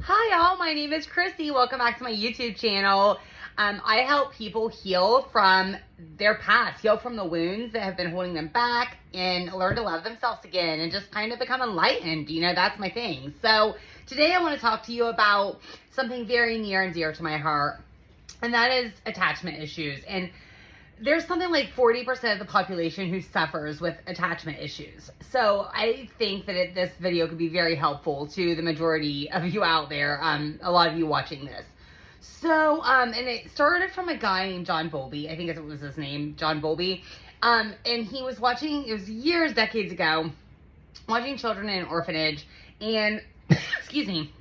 Hi y'all, my name is Chrissy. Welcome back to my YouTube channel. I help people heal from their past, heal from the wounds that have been holding them back, and learn to love themselves again and just kind of become enlightened. You know, that's my thing. So today I want to talk to you about something very near and dear to my heart, and that is attachment issues. And there's something like 40% of the population who suffers with attachment issues. So I think that this video could be very helpful to the majority of you out there, a lot of you watching this. So, and it started from a guy named John Bowlby. I think it was his name, John Bowlby. And he was watching, it was years, decades ago, watching children in an orphanage. And, excuse me,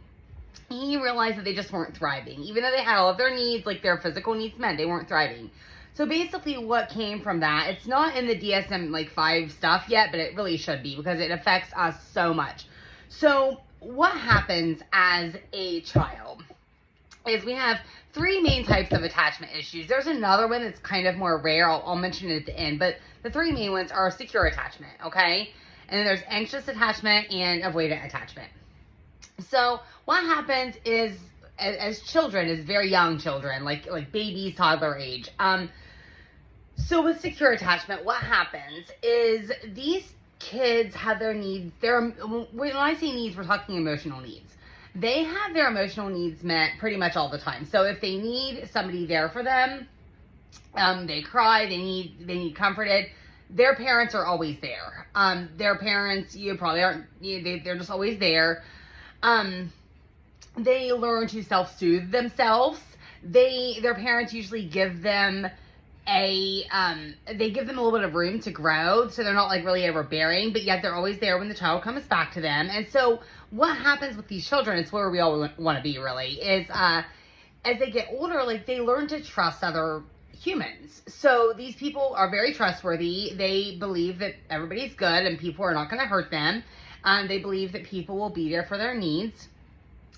he realized that they just weren't thriving. Even though they had all of their needs, like their physical needs met, they weren't thriving. So basically what came from that, it's not in the DSM like 5 stuff yet, but it really should be because it affects us so much. So what happens as a child is we have 3 main types of attachment issues. There's another one that's kind of more rare. I'll mention it at the end, but the 3 main ones are secure attachment, okay? And then there's anxious attachment and avoidant attachment. So what happens is as children, as very young children, like babies, toddler age, so with secure attachment, what happens is these kids have their needs, when I say needs, we're talking emotional needs. They have their emotional needs met pretty much all the time. So if they need somebody there for them, they cry, they need comforted, their parents are always there. Their parents, you probably aren't, they're just always there. They learn to self-soothe themselves. Their parents usually give them they give them a little bit of room to grow, so they're not like really overbearing, but yet they're always there when the child comes back to them. And so what happens with these children, it's where we all want to be really, is as they get older, like they learn to trust other humans. So these people are very trustworthy. They believe that everybody's good and people are not going to hurt them. They believe that people will be there for their needs.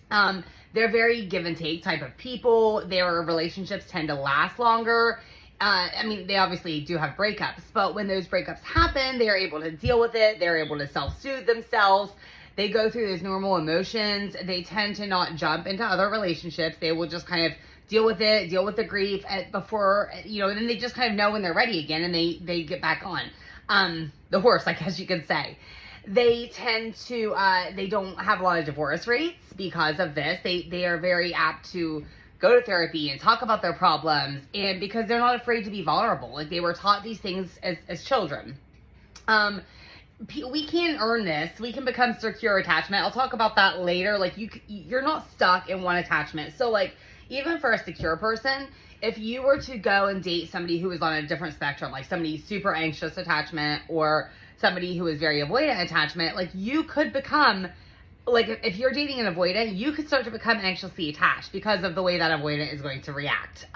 They're very give and take type of people. Their relationships tend to last longer. I mean, they obviously do have breakups, but when those breakups happen, they're able to deal with it. They're able to self-soothe themselves. They go through those normal emotions. They tend to not jump into other relationships. They will just kind of deal with it, deal with the grief before, you know, and then they just kind of know when they're ready again and they get back on the horse, I guess you could say. They tend to, they don't have a lot of divorce rates because of this. They are very apt to go to therapy and talk about their problems, and because they're not afraid to be vulnerable. Like they were taught these things as children. We can earn this. We can become secure attachment. I'll talk about that later. Like you're not stuck in one attachment. So like even for a secure person, if you were to go and date somebody who is on a different spectrum, like somebody super anxious attachment or somebody who is very avoidant attachment, like you could become, like if you're dating an avoidant, you could start to become anxiously attached because of the way that avoidant is going to react.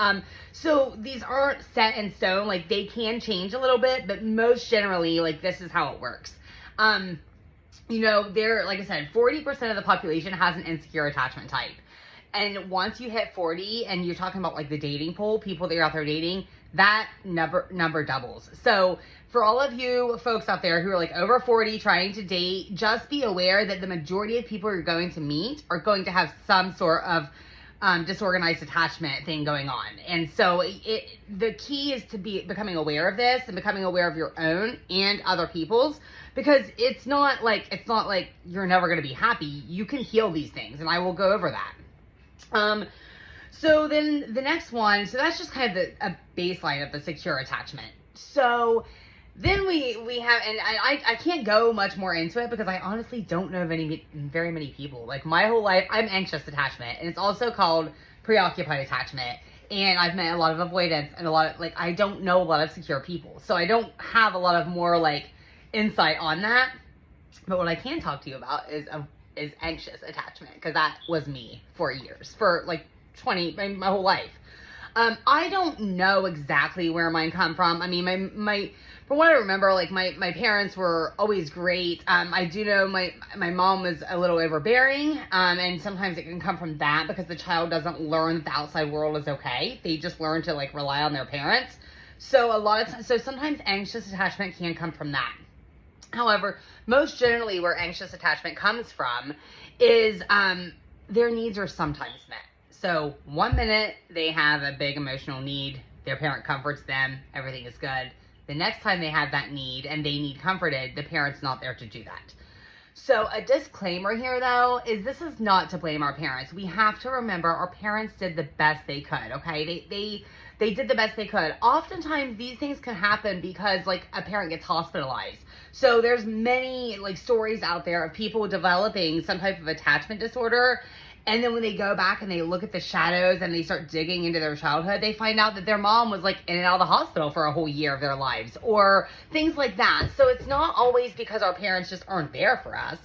So these aren't set in stone, like they can change a little bit, but most generally, like this is how it works. You know, like I said, 40% of the population has an insecure attachment type. And once you hit 40 and you're talking about like the dating pool, people that you're out there dating, that number doubles. So for all of you folks out there who are like over 40 trying to date, just be aware that the majority of people you're going to meet are going to have some sort of disorganized attachment thing going on. And so the key is to be becoming aware of this and becoming aware of your own and other people's, because it's not like you're never going to be happy. You can heal these things, and I will go over that. So then the next one, so that's just kind of a baseline of the secure attachment. So then we have, and I can't go much more into it because I honestly don't know of very many people. Like my whole life, I'm anxious attachment, and it's also called preoccupied attachment. And I've met a lot of avoidance and a lot of, like, I don't know a lot of secure people. So I don't have a lot of more like insight on that. But what I can talk to you about is anxious attachment, because that was me for years, for like my whole life. I don't know exactly where mine come from. I mean, from what I remember, like my parents were always great. I do know my mom was a little overbearing, and sometimes it can come from that because the child doesn't learn that the outside world is okay. They just learn to like rely on their parents. So so sometimes anxious attachment can come from that. However, most generally where anxious attachment comes from is their needs are sometimes met. So 1 minute they have a big emotional need, their parent comforts them, everything is good. The next time they have that need and they need comforted, the parent's not there to do that. So a disclaimer here, though, is this is not to blame our parents. We have to remember our parents did the best they could, okay? They did the best they could. Oftentimes, these things can happen because, like, a parent gets hospitalized. So there's many, like, stories out there of people developing some type of attachment disorder. And then when they go back and they look at the shadows and they start digging into their childhood, they find out that their mom was like in and out of the hospital for a whole year of their lives or things like that. So it's not always because our parents just aren't there for us.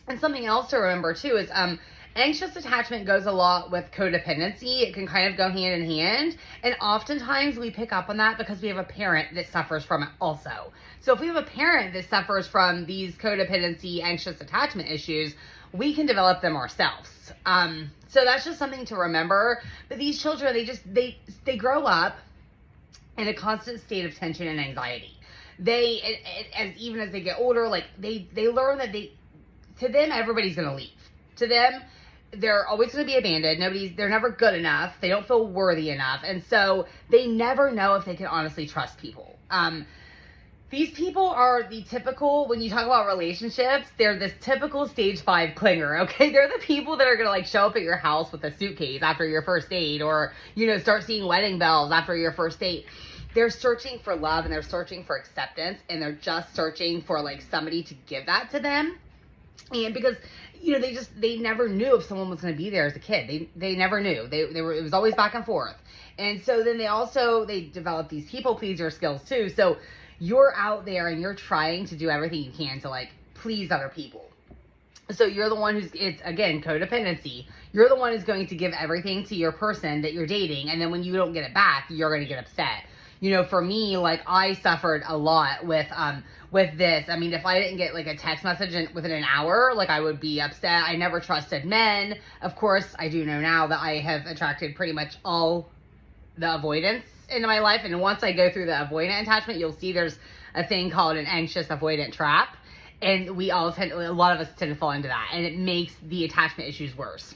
And something else to remember too is anxious attachment goes a lot with codependency. It can kind of go hand in hand. And oftentimes we pick up on that because we have a parent that suffers from it also. So if we have a parent that suffers from these codependency, anxious attachment issues, we can develop them ourselves. So that's just something to remember. But these children, they grow up in a constant state of tension and anxiety. Even as they get older, like they learn that to them, everybody's going to leave. To them, they're always going to be abandoned. They're never good enough. They don't feel worthy enough. And so they never know if they can honestly trust people. These people are the typical, when you talk about relationships, they're this typical stage 5 clinger, okay? They're the people that are going to like show up at your house with a suitcase after your first date or, start seeing wedding bells after your first date. They're searching for love and they're searching for acceptance and they're just searching for like somebody to give that to them. And because, they never knew if someone was going to be there as a kid. They never knew. It was always back and forth. And so then they develop these people pleaser skills too. So you're out there and you're trying to do everything you can to like please other people. So you're the one it's again, codependency. You're the one who's going to give everything to your person that you're dating. And then when you don't get it back, you're going to get upset. For me, like I suffered a lot with this. I mean, if I didn't get like a text message within an hour, like I would be upset. I never trusted men. Of course, I do know now that I have attracted pretty much all the avoidance into my life. And once I go through the avoidant attachment, you'll see there's a thing called an anxious avoidant trap. And a lot of us tend to fall into that. And it makes the attachment issues worse.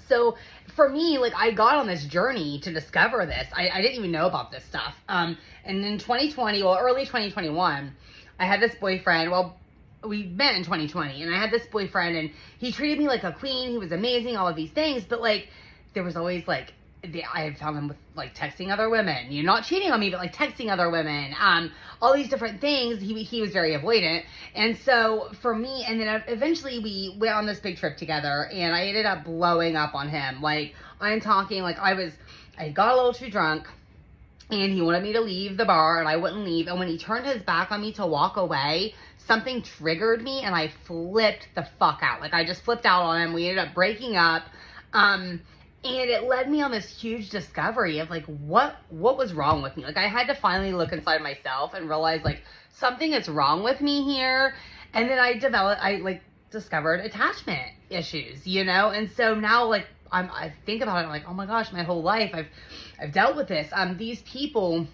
So for me, like I got on this journey to discover this. I didn't even know about this stuff. And in 2020, early 2021, I had this boyfriend. Well, we met in 2020 and I had this boyfriend and he treated me like a queen. He was amazing, all of these things. But like, there was always like, I had found him with like texting other women, not cheating on me, but like texting other women, all these different things. He was very avoidant. And so for me, and then eventually we went on this big trip together and I ended up blowing up on him. Like I'm talking like I got a little too drunk and he wanted me to leave the bar and I wouldn't leave. And when he turned his back on me to walk away, something triggered me and I flipped the fuck out. Like I just flipped out on him. We ended up breaking up. And it led me on this huge discovery of like, what was wrong with me? Like I had to finally look inside myself and realize like something is wrong with me here. And then I discovered attachment issues, And so now like, I think about it, I'm like, oh my gosh, my whole life I've dealt with this. These people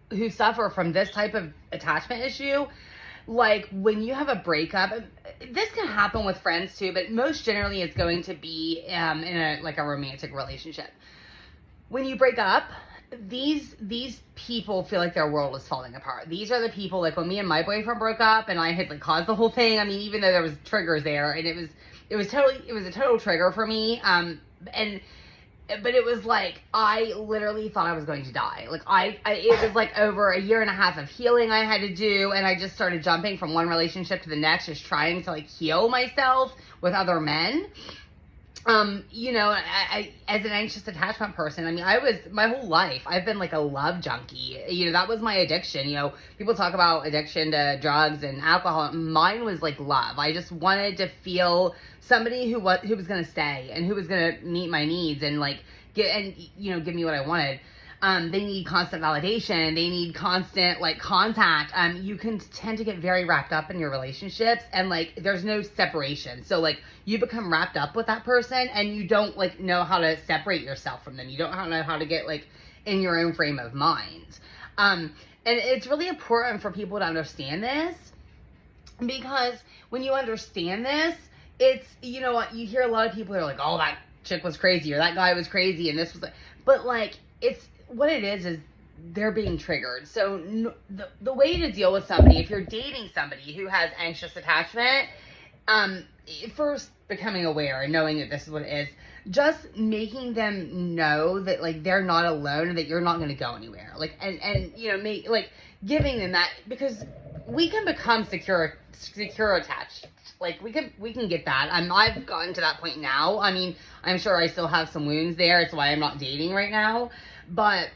who suffer from this type of attachment issue, like when you have a breakup, this can happen with friends too, but most generally it's going to be in a romantic relationship. When you break up, these people feel like their world is falling apart. These are the people, like when me and my boyfriend broke up and I had like caused the whole thing. I mean, even though there was triggers there and it was a total trigger for me. But it was like, I literally thought I was going to die. Like it was like over a year and a half of healing I had to do. And I just started jumping from one relationship to the next, just trying to like heal myself with other men. I as an anxious attachment person, I mean, my whole life, I've been like a love junkie. That was my addiction. People talk about addiction to drugs and alcohol. Mine was like love. I just wanted to feel somebody who was going to stay and who was going to meet my needs and like give me what I wanted. They need constant validation. They need constant like contact. You can tend to get very wrapped up in your relationships and like there's no separation. So like you become wrapped up with that person and you don't like know how to separate yourself from them. You don't know how to get like in your own frame of mind. And it's really important for people to understand this because when you understand this, it's, you know what, you hear a lot of people that are like, oh, that chick was crazy, or that guy was crazy, and this was like, but like, it's, what it is they're being triggered. So the way to deal with somebody, if you're dating somebody who has anxious attachment, first becoming aware and knowing that this is what it is, just making them know that like they're not alone and that you're not going to go anywhere. Like, and you know, like giving them that, because we can become secure attached. Like we can get that. I've gotten to that point now. I mean, I'm sure I still have some wounds there. It's why I'm not dating right now, but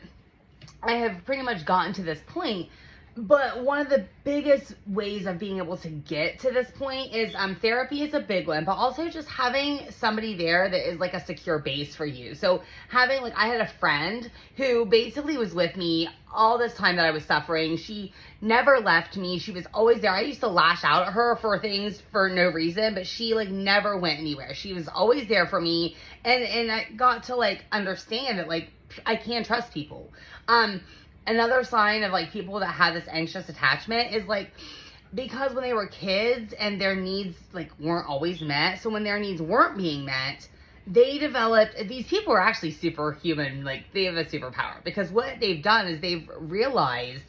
I have pretty much gotten to this point. But one of the biggest ways of being able to get to this point is therapy is a big one, but also just having somebody there that is like a secure base for you. So having, like, I had a friend who basically was with me all this time that I was suffering. She never left me. She was always there. I used to lash out at her for things for no reason, but she like never went anywhere. She was always there for me. And I got to like understand that like I can trust people. Another sign of like people that have this anxious attachment is like, because when they were kids and their needs like weren't always met, so when their needs weren't being met, they developed, these people are actually superhuman, like they have a superpower, because what they've done is they've realized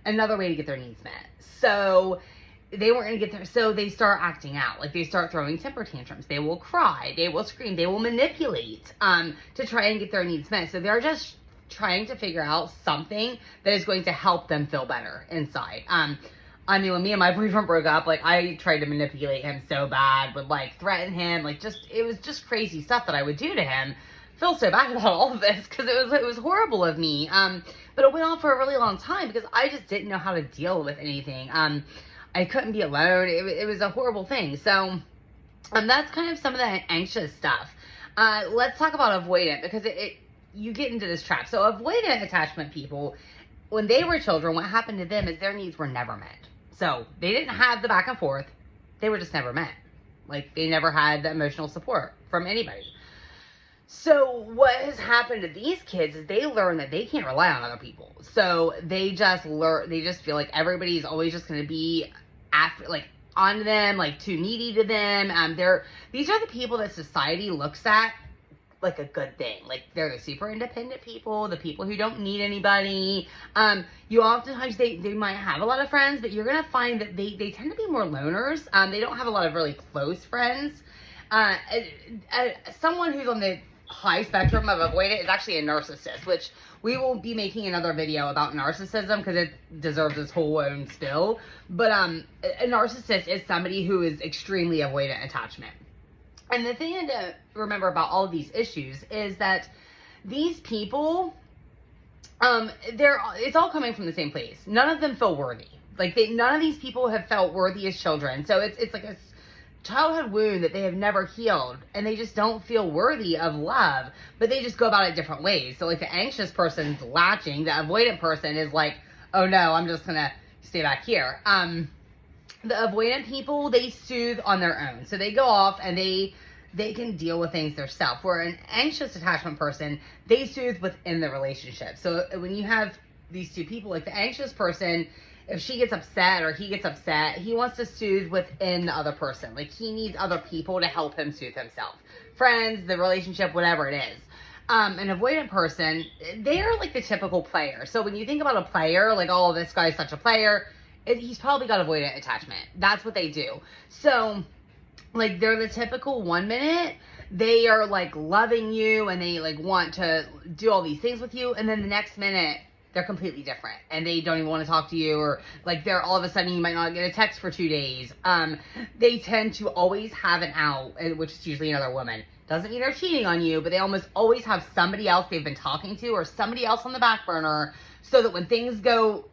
another way to get their needs met. So they weren't going to get there, so they start acting out, like they start throwing temper tantrums, they will cry, they will scream, they will manipulate to try and get their needs met. So they're just trying to figure out something that is going to help them feel better inside. I mean, when me and my boyfriend broke up, like I tried to manipulate him so bad, would like threaten him, like just, it was just crazy stuff that I would do to him. Feel so bad about all of this because it was horrible of me. But it went on for a really long time because I just didn't know how to deal with anything. I couldn't be alone. It was a horrible thing. So that's kind of some of the anxious stuff. Let's talk about avoidant, because you get into this trap. So avoidant attachment people, when they were children, what happened to them is their needs were never met. So they didn't have the back and forth. They were just never met. Like they never had the emotional support from anybody. So what has happened to these kids is they learn that they can't rely on other people. So they just feel like everybody's always just going to be after, like, on them, like too needy to them. These are the people that society looks at like a good thing. Like they're the super independent people, the people who don't need anybody. You oftentimes, they might have a lot of friends, but you're going to find that they tend to be more loners. They don't have a lot of really close friends. Someone who's on the high spectrum of avoidant is actually a narcissist, which we will be making another video about narcissism because it deserves its whole own spill. But a narcissist is somebody who is extremely avoidant attachment. And the thing to remember about all of these issues is that these people, it's all coming from the same place. None of them feel worthy. Like none of these people have felt worthy as children. So it's like a childhood wound that they have never healed, and they just don't feel worthy of love, but they just go about it different ways. So like the anxious person's latching, the avoidant person is like, oh no, I'm just gonna stay back here. The avoidant people, they soothe on their own. So they go off and they can deal with things themselves. Where an anxious attachment person, they soothe within the relationship. So when you have these two people, like the anxious person, if she gets upset or he gets upset, he wants to soothe within the other person. Like he needs other people to help him soothe himself. Friends, the relationship, whatever it is. An avoidant person, they're like the typical player. So when you think about a player, like, oh, this guy's such a player, he's probably got avoidant attachment. That's what they do. So, like, they're the typical 1 minute, they are, like, loving you, and they, like, want to do all these things with you, and then the next minute, they're completely different, and they don't even want to talk to you, or, like, they're all of a sudden, you might not get a text for 2 days. They tend to always have an out, which is usually another woman. Doesn't mean they're cheating on you, but they almost always have somebody else they've been talking to, or somebody else on the back burner, so that when things go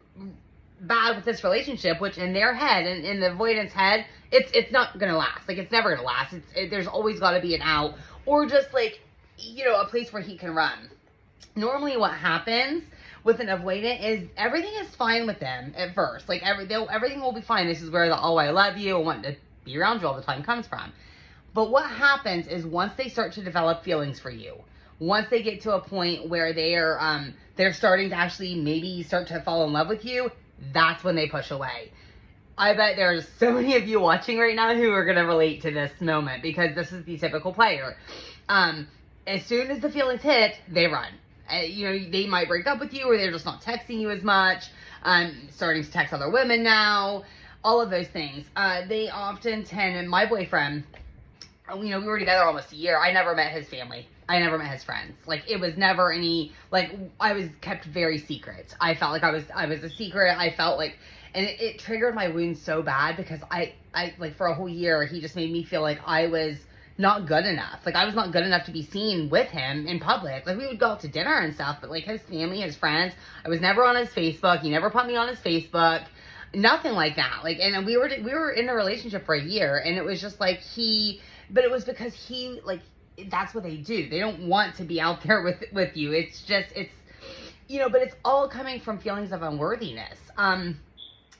bad with this relationship, which in their head and in the avoidance head, it's not gonna last. Like, it's never gonna last. There's always got to be an out, or just like, you know, a place where he can run. Normally what happens with an avoidant is everything is fine with them at first. Like everything will be fine. This is where the oh, I love you, I want to be around you all the time comes from. But what happens is once they start to develop feelings for you, once they get to a point where they're starting to actually maybe start to fall in love with you, that's when they push away. I bet there's so many of you watching right now who are going to relate to this moment, because this is the typical player. As soon as the feelings hit, they run. They might break up with you, or they're just not texting you as much. Starting to text other women now. All of those things. They often tend, and my boyfriend, we were together almost a year. I never met his family. I never met his friends. Like, it was never any, like, I was kept very secret. I felt like I was a secret. I felt like, and it triggered my wounds so bad, because I like, for a whole year, he just made me feel like I was not good enough. Like, I was not good enough to be seen with him in public. Like, we would go out to dinner and stuff, but like, his family, his friends, I was never on his Facebook. He never put me on his Facebook. Nothing like that. Like, and we were in a relationship for a year, and it was just like but it was because he, like, that's what they do. They don't want to be out there with you. It's just, but it's all coming from feelings of unworthiness. And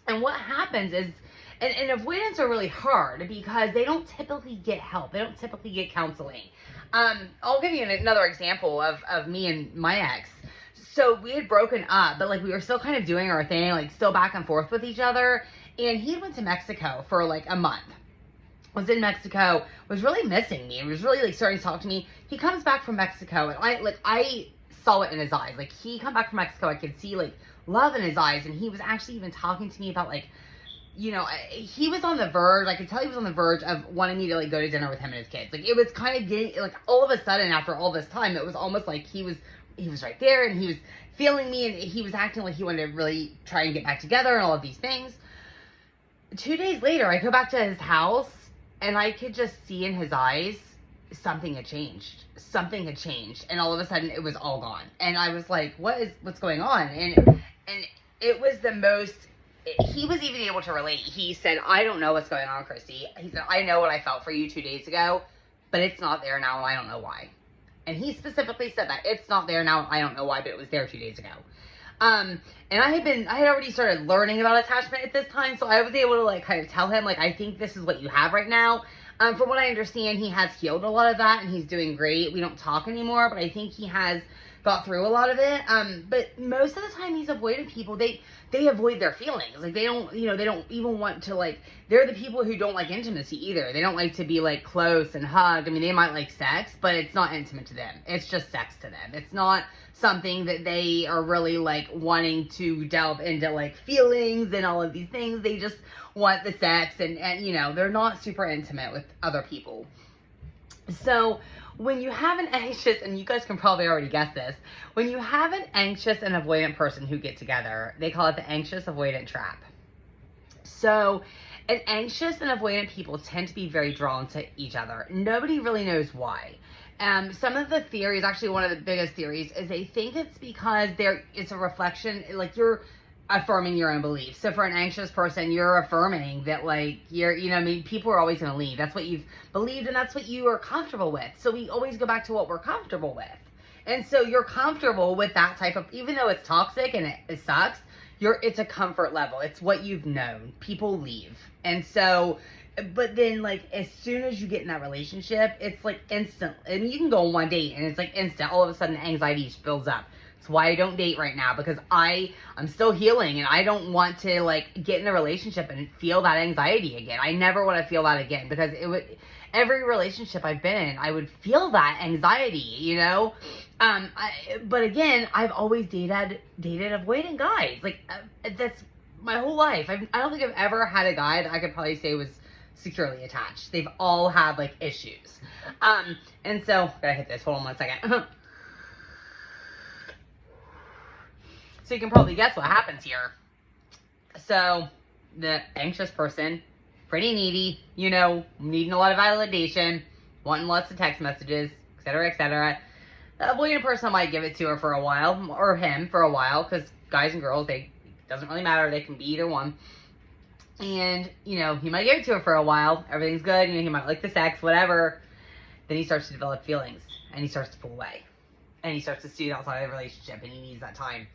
what happens is, and avoidance are really hard, because they don't typically get help. They don't typically get counseling. I'll give you another example of me and my ex. So we had broken up, but like, we were still kind of doing our thing, like, still back and forth with each other. And he went to Mexico for like a month. Was in Mexico, was really missing me, and was really like starting to talk to me. He comes back from Mexico, and I saw it in his eyes. Like, he come back from Mexico, I could see like love in his eyes, and he was actually even talking to me about, like, he was on the verge. I could tell he was on the verge of wanting me to like go to dinner with him and his kids. Like, it was kind of getting, like, all of a sudden, after all this time, it was almost like he was right there, and he was feeling me, and he was acting like he wanted to really try and get back together and all of these things. 2 days later, I go back to his house, and I could just see in his eyes something had changed. Something had changed, and all of a sudden it was all gone. And I was like, what's going on? And it was the most, he was even able to relate. He said, I don't know what's going on, Christy. He said, I know what I felt for you 2 days ago, but it's not there now, and I don't know why. And he specifically said that. It's not there now, and I don't know why, but it was there 2 days ago. And I had already started learning about attachment at this time, so I was able to like kind of tell him, like, I think this is what you have right now. From what I understand, he has healed a lot of that, and he's doing great. We don't talk anymore, but I think he has got through a lot of it. But most of the time, these avoidant people, they avoid their feelings. Like, they don't even want to, like, they're the people who don't like intimacy either. They don't like to be like close and hugged. I mean, they might like sex, but it's not intimate to them. It's just sex to them. It's not something that they are really like wanting to delve into, like, feelings and all of these things. They just want the sex, and they're not super intimate with other people. So when you have an anxious, and you guys can probably already guess this, when you have an anxious and avoidant person who get together, they call it the anxious avoidant trap. So an anxious and avoidant people tend to be very drawn to each other. Nobody really knows why. Some of the theories, actually one of the biggest theories, is they think it's because it's a reflection, like, you're affirming your own beliefs. So for an anxious person, you're affirming that, like, people are always going to leave. That's what you've believed, and that's what you are comfortable with. So we always go back to what we're comfortable with. And so you're comfortable with that type of, even though it's toxic and it sucks, it's a comfort level. It's what you've known. People leave. And so, but then, like, as soon as you get in that relationship, it's like instant. I mean, you can go on one date and it's like instant. All of a sudden, anxiety just builds up. It's why I don't date right now, because I'm still healing, and I don't want to, like, get in a relationship and feel that anxiety again. I never want to feel that again, because every relationship I've been in, I would feel that anxiety, but again, I've always dated avoidant guys. Like, that's my whole life. I don't think I've ever had a guy that I could probably say was securely attached. They've all had, like, issues. And so, gotta hit this. Hold on one second. So you can probably guess what happens here. So the anxious person, pretty needy, needing a lot of validation, wanting lots of text messages, etc., etc. The avoidant person might give it to her for a while, or him for a while, because guys and girls, doesn't really matter. They can be either one. And, he might give it to her for a while. Everything's good. He might like the sex, whatever. Then he starts to develop feelings, and he starts to pull away. And he starts to see it outside of the relationship, and he needs that time.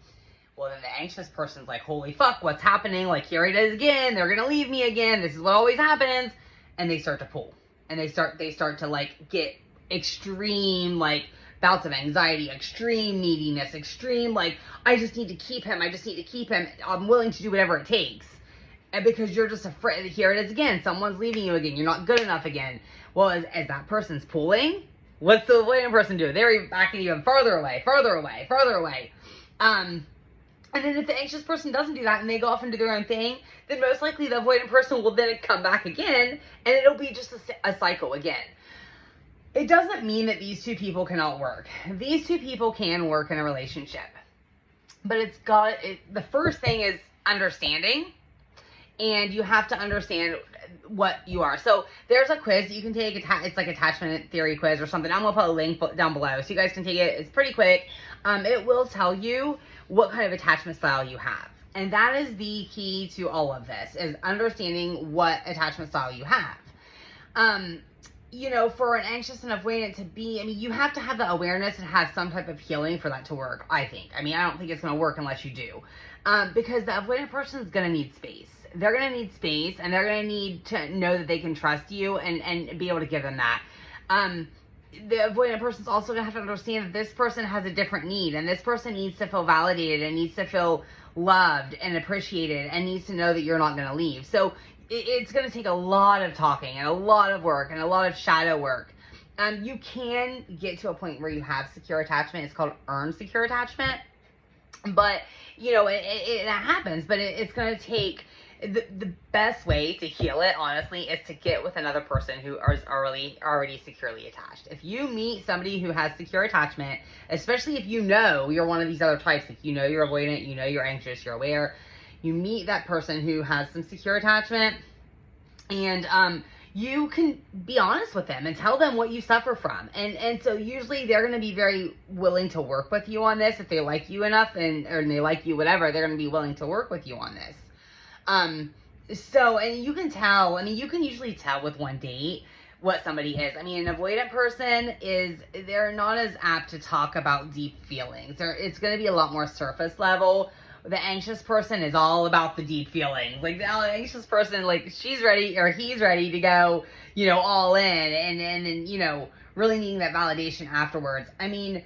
Well, then the anxious person's like, holy fuck, what's happening? Like, here it is again. They're going to leave me again. This is what always happens. And they start to pull. And they start to, like, get extreme, like, bouts of anxiety, extreme neediness, extreme, like, I just need to keep him. I'm willing to do whatever it takes. And because you're just afraid, here it is again, someone's leaving you again, you're not good enough again. Well, as that person's pulling, what's the avoidant person do? They're backing even further away, further away, further away. And then if the anxious person doesn't do that and they go off and do their own thing, then most likely the avoidant person will then come back again, and it'll be just a cycle again. It doesn't mean that these two people cannot work. These two people can work in a relationship. But the first thing is understanding. And you have to understand what you are. So there's a quiz that you can take. It's like attachment theory quiz or something. I'm going to put a link down below so you guys can take it. It's pretty quick. It will tell you what kind of attachment style you have. And that is the key to all of this, is understanding what attachment style you have. You know, for an anxious and avoidant to be, I mean, you have to have the awareness and have some type of healing for that to work, I think. I mean, I don't think it's going to work unless you do. Because the avoidant person is going to need space. They're going to need space, and they're going to need to know that they can trust you and be able to give them that. The avoidant person's also going to have to understand that this person has a different need, and this person needs to feel validated and needs to feel loved and appreciated and needs to know that you're not going to leave. So it's going to take a lot of talking and a lot of work and a lot of shadow work. You can get to a point where you have secure attachment. It's called earned secure attachment. But, you know, it happens, but it's going to take... The best way to heal it, honestly, is to get with another person who is already securely attached. If you meet somebody who has secure attachment, especially if you know you're one of these other types, like you know you're avoidant, you know you're anxious, you're aware, you meet that person who has some secure attachment, and you can be honest with them and tell them what you suffer from. And so usually they're going to be very willing to work with you on this. If they like you enough or they like you, whatever, they're going to be willing to work with you on this. So, and you can tell, I mean, you can usually tell with one date what somebody is. I mean, an avoidant person they're not as apt to talk about deep feelings. It's going to be a lot more surface level. The anxious person is all about the deep feelings. Like, the anxious person, like, she's ready or he's ready to go, you know, all in and you know, really needing that validation afterwards. I mean,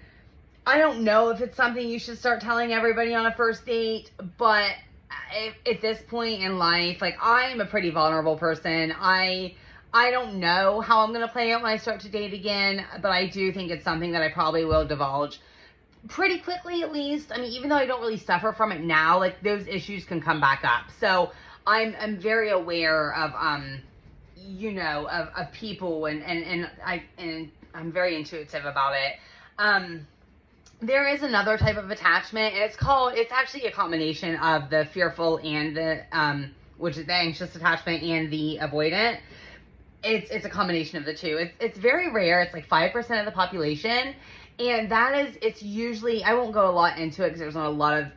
I don't know if it's something you should start telling everybody on a first date, but at this point in life, like, I'm a pretty vulnerable person. I don't know how I'm going to play out when I start to date again, but I do think it's something that I probably will divulge pretty quickly, at least. I mean, even though I don't really suffer from it now, like, those issues can come back up. So I'm very aware of, you know, of people and I'm very intuitive about it. There is another type of attachment, and it's actually a combination of the fearful and the, which is the anxious attachment, and the avoidant. It's a combination of the two. It's very rare. It's like 5% of the population. And it's usually, I won't go a lot into it because there's not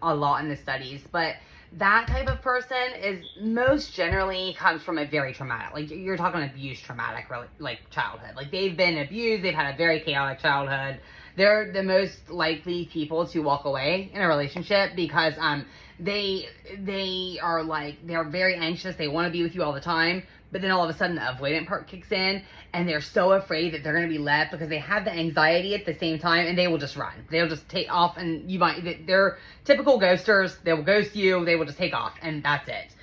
a lot in the studies, but that type of person is most generally comes from a very traumatic, like, you're talking abuse traumatic, like, childhood. Like, they've been abused, they've had a very chaotic childhood. They're the most likely people to walk away in a relationship because they are like, they're very anxious, they want to be with you all the time, but then all of a sudden the avoidant part kicks in, and they're so afraid that they're going to be left because they have the anxiety at the same time, and they will just run. They'll just take off, and they're typical ghosters. They will ghost you, they will just take off, and that's it.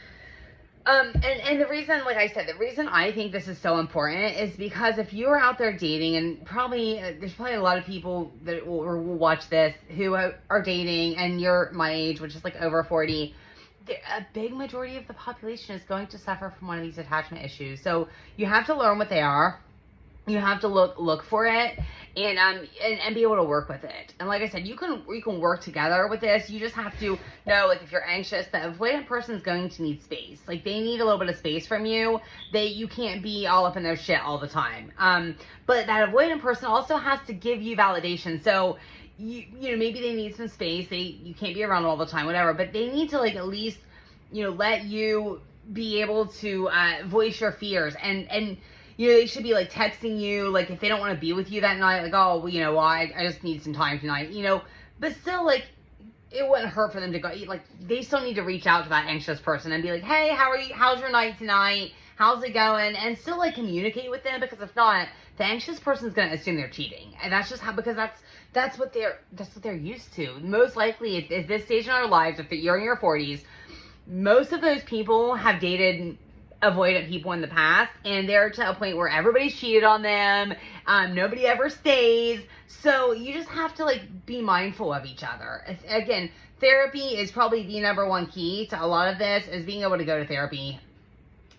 And the reason, like I said, the reason I think this is so important is because if you're out there dating, and there's probably a lot of people that will watch this who are dating, and you're my age, which is like over 40, a big majority of the population is going to suffer from one of these attachment issues. So you have to learn what they are. You have to look for it and be able to work with it. And like I said, you can work together with this. You just have to know, like, if you're anxious, the avoidant person is going to need space. Like, they need a little bit of space from you. You can't be all up in their shit all the time. But that avoidant person also has to give you validation. So you know, maybe they need some space. You can't be around all the time, whatever. But they need to, like, at least, you know, let you be able to voice your fears and you know, they should be, like, texting you, like, if they don't want to be with you that night, like, oh, well, you know, I just need some time tonight, you know, but still, like, it wouldn't hurt for them to go, like, they still need to reach out to that anxious person and be like, hey, how's your night tonight, how's it going, and still, like, communicate with them, because if not, the anxious person's going to assume they're cheating, and that's just how, because that's what they're used to. Most likely, at this stage in our lives, if you're in your 40s, most of those people have dated avoidant people in the past, and they're to a point where everybody's cheated on them. Nobody ever stays. So you just have to like be mindful of each other. Again, therapy is probably the number one key to a lot of this, is being able to go to therapy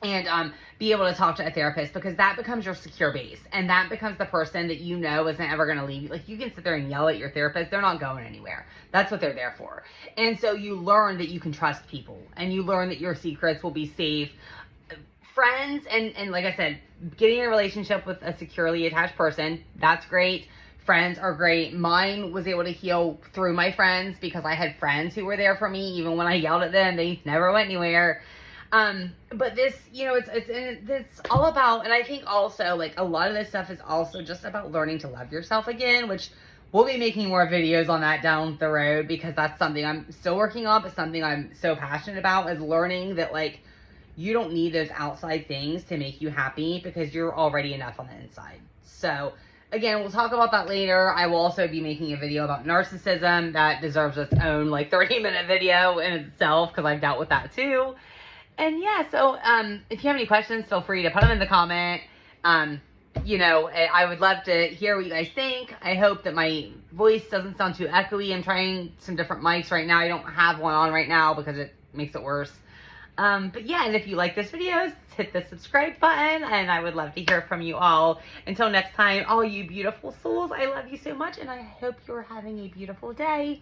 and be able to talk to a therapist, because that becomes your secure base, and that becomes the person that you know isn't ever going to leave you. Like, you can sit there and yell at your therapist, they're not going anywhere. That's what they're there for. And so you learn that you can trust people, and you learn that your secrets will be safe. Friends, and like I said, getting in a relationship with a securely attached person, that's great. Friends are great. Mine was able to heal through my friends, because I had friends who were there for me. Even when I yelled at them, they never went anywhere. But this, you know, it's all about, and I think also, like, a lot of this stuff is also just about learning to love yourself again, which we'll be making more videos on that down the road, because that's something I'm still working on, but something I'm so passionate about, is learning that, like, you don't need those outside things to make you happy, because you're already enough on the inside. So again, we'll talk about that later. I will also be making a video about narcissism that deserves its own, like, 30-minute video in itself, because I've dealt with that too. And yeah, so if you have any questions, feel free to put them in the comment. You know, I would love to hear what you guys think. I hope that my voice doesn't sound too echoey. I'm trying some different mics right now. I don't have one on right now because it makes it worse. But yeah, and if you like this video, hit the subscribe button, and I would love to hear from you all. Until next time, all you beautiful souls, I love you so much, and I hope you're having a beautiful day.